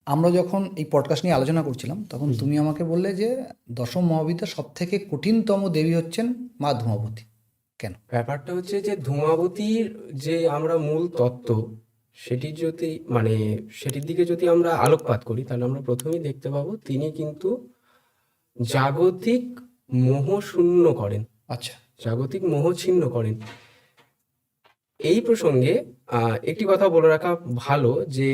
আমরা যখন এই পডকাস্ট নিয়ে আলোচনা করছিলাম তখন তুমি আমাকে বললে যে দশম মহাবিদ্যার সব থেকে কঠিনতম দেবী হচ্ছেন মা ধূমাবতী। কেন? ব্যাপারটা হচ্ছে যে ধূমাবতীর যে আমরা মূল তত্ত্ব সেটির যদি সেটির দিকে যদি আমরা আলোকপাত করি তাহলে আমরা প্রথমেই দেখতে পাবো তিনি কিন্তু জাগতিক মোহ শূন্য করেন, আচ্ছা, জাগতিক মোহ ছিন্ন করেন। এই প্রসঙ্গে একটি কথা বলে রাখা ভালো যে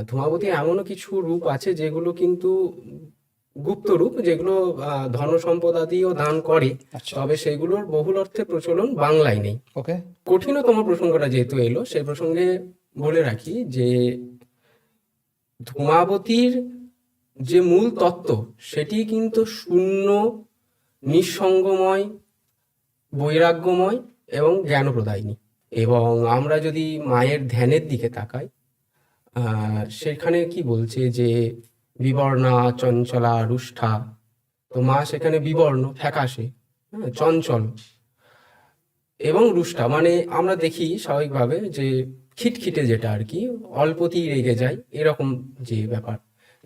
ধূমাবতী এমনও কিছু রূপ আছে যেগুলো কিন্তু গুপ্ত রূপ, যেগুলো ধন সম্পদ আদিও দান করে, আচ্ছা, তবে সেগুলোর বহুল অর্থে প্রচলন বাংলায় নেই। ওকে, কঠিনতম প্রসঙ্গটা যেহেতু এলো সেই প্রসঙ্গে বলে রাখি যে ধূমাবতীর যে মূল তত্ত্ব সেটি কিন্তু শূন্য, নিঃসঙ্গময়, বৈরাগ্যময় এবং জ্ঞানপ্রদায়িনী। এবং আমরা যদি মায়ের ধ্যানের দিকে তাকাই, সেখানে কি বলছে যে বিবর্ণা চঞ্চলা রুষ্ঠা, তো মা সেখানে বিবর্ণ ফ্যাকাশে, চঞ্চল এবং রুষ্ঠা মানে আমরা দেখি স্বাভাবিকভাবে যে খিটখিটে, যেটা আর কি অল্পতেই রেগে যায়, এরকম যে ব্যাপার।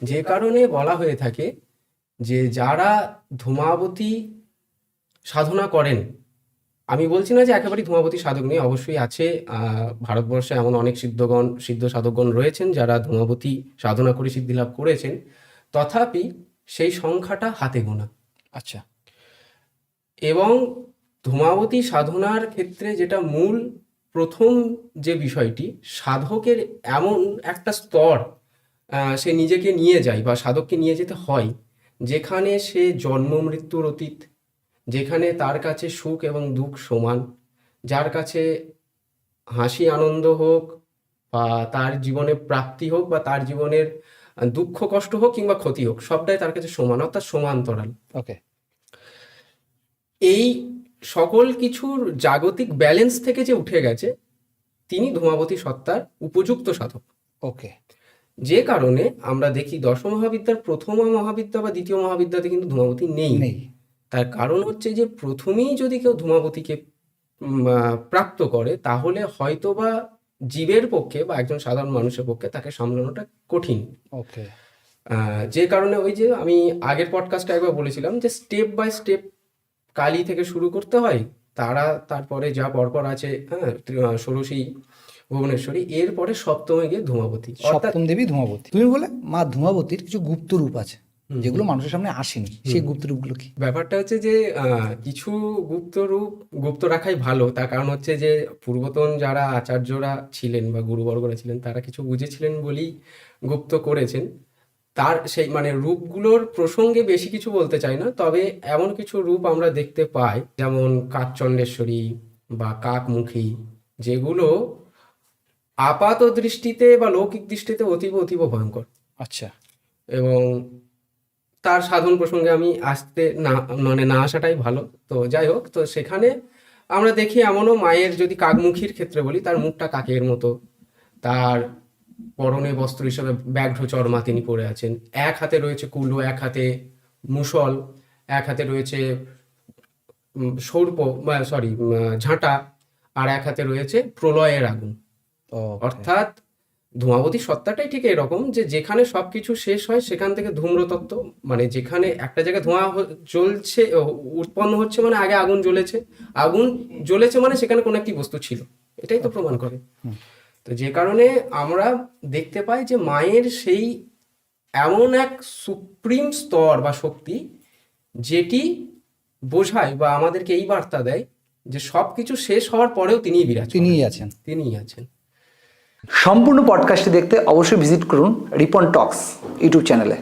যে কারণে বলা হয়ে থাকে যে যারা ধূমাবতী সাধনা করেন, আমি বলছি না যে একেবারেই ধূমাবতী সাধক নেই, অবশ্যই আছে। ভারতবর্ষে এমন অনেক সিদ্ধ সাধকগণ রয়েছেন যারা ধূমাবতী সাধনা করে সিদ্ধি লাভ করেছেন, তথাপি সেই সংখ্যাটা হাতে গোনা। আচ্ছা, এবং ধূমাবতী সাধনার ক্ষেত্রে যেটা মূল প্রথম যে বিষয়টি, সাধকের এমন একটা স্তর সে নিজেকে নিয়ে যায় বা সাধককে নিয়ে যেতে হয় যেখানে সে জন্ম মৃত্যুর অতীত, যেখানে তার কাছে সুখ এবং দুঃখ সমান, যার কাছে হাসি আনন্দ হোক বা তার জীবনে প্রাপ্তি হোক বা তার জীবনের দুঃখ কষ্ট হোক কিংবা ক্ষতি হোক, সবটাই তার কাছে সমান, অর্থাৎ সমান্তরাল। ওকে, এই সকল কিছুর জাগতিক ব্যালেন্স থেকে যে উঠে গেছে, তিনি ধূমাবতী সত্তার উপযুক্ত সাধক। ওকে, যে কারণে আমরা দেখি দশম মহাবিদ্যার প্রথম মহাবিদ্যা বা দ্বিতীয় মহাবিদ্যাতে কিন্তু ধূমাবতী নেই। নেই। তার কারণ হচ্ছে যে প্রথমেই যদি কেউ ধূমাবতীকে প্রাপ্ত করে তাহলে হয়তোবা জীবের পক্ষে বা একজন সাধারণ মানুষের পক্ষে তাকে সামলানোটা কঠিন। ওকে, যে কারণে ওই যে আমি আগের পডকাস্টে একবার বলেছিলাম যে স্টেপ বাই স্টেপ কালী থেকে শুরু করতে হয়, তারপরে যা পরপর আছে, ষোড়শী, ভুবনেশ্বরী, এরপরে সপ্তমে গিয়ে ধূমাবতী, অর্থাৎ সপ্তম দেবী ধূমাবতী। তুমি বলে মা ধূমাবতীর কিছু গুপ্ত রূপ আছে যেগুলো মানুষের সামনে আসেনি, সেই গুপ্ত রূপগুলো কি? ব্যাপারটা হচ্ছে যে কিছু গুপ্ত রূপ গুপ্ত রাখাই ভালো। তার কারণ হচ্ছে যে পূর্বতন যারা আচার্যরা ছিলেন বা গুরুবর্গরা ছিলেন তারা কিছু বুঝেছিলেন বলেই গুপ্ত করেছেন। তার সেই রূপগুলোর প্রসঙ্গে বেশি কিছু বলতে চাই না, তবে এমন কিছু রূপ আমরা দেখতে পাই যেমন কাকচণ্ডেশ্বরী বা কাকমুখী, যেগুলো আপাত দৃষ্টিতে বা লৌকিক দৃষ্টিতে অতীব অতীব ভয়ঙ্কর। আচ্ছা, এবং তার সাধন প্রসঙ্গে আমি আসতে না আসাটাই ভালো। তো যাই হোক, তো সেখানে আমরা দেখি এমনও মায়ের, যদি কাকমুখীর ক্ষেত্রে বলি, তার মুখটা কাকের মতো, তার পরনে বস্ত্র হিসেবে ব্যাঘ্র চর্মা তিনি পরে আছেন, এক হাতে রয়েছে কুলো, এক হাতে মুষল, এক হাতে রয়েছে সর্প ঝাঁটা, আর এক হাতে রয়েছে প্রলয়ের আগুন। অর্থাৎ ধূমাবতী সত্তাটাই ঠিক এরকম যে যেখানে সবকিছু শেষ হয় সেখান থেকে ধূম্রতত্ত্ব, যেখানে একটা জায়গায় ধোঁয়া জ্বলছে, উৎপন্ন হচ্ছে, আগে আগুন জ্বলেছে সেখানে কোনো একটি বস্তু ছিল, এটাই তো প্রমাণ করে। তো যে কারণে আমরা দেখতে পাই যে মায়ের সেই এমন এক সুপ্রিম স্তর বা শক্তি যেটি বোঝায় বা আমাদেরকে এই বার্তা দেয় যে সবকিছু শেষ হওয়ার পরেও তিনিই বিরাজ, তিনিই আছেন। সম্পূর্ণ পডকাস্টটি দেখতে অবশ্যই ভিজিট করুন রিপন টক্স ইউটিউব চ্যানেলে।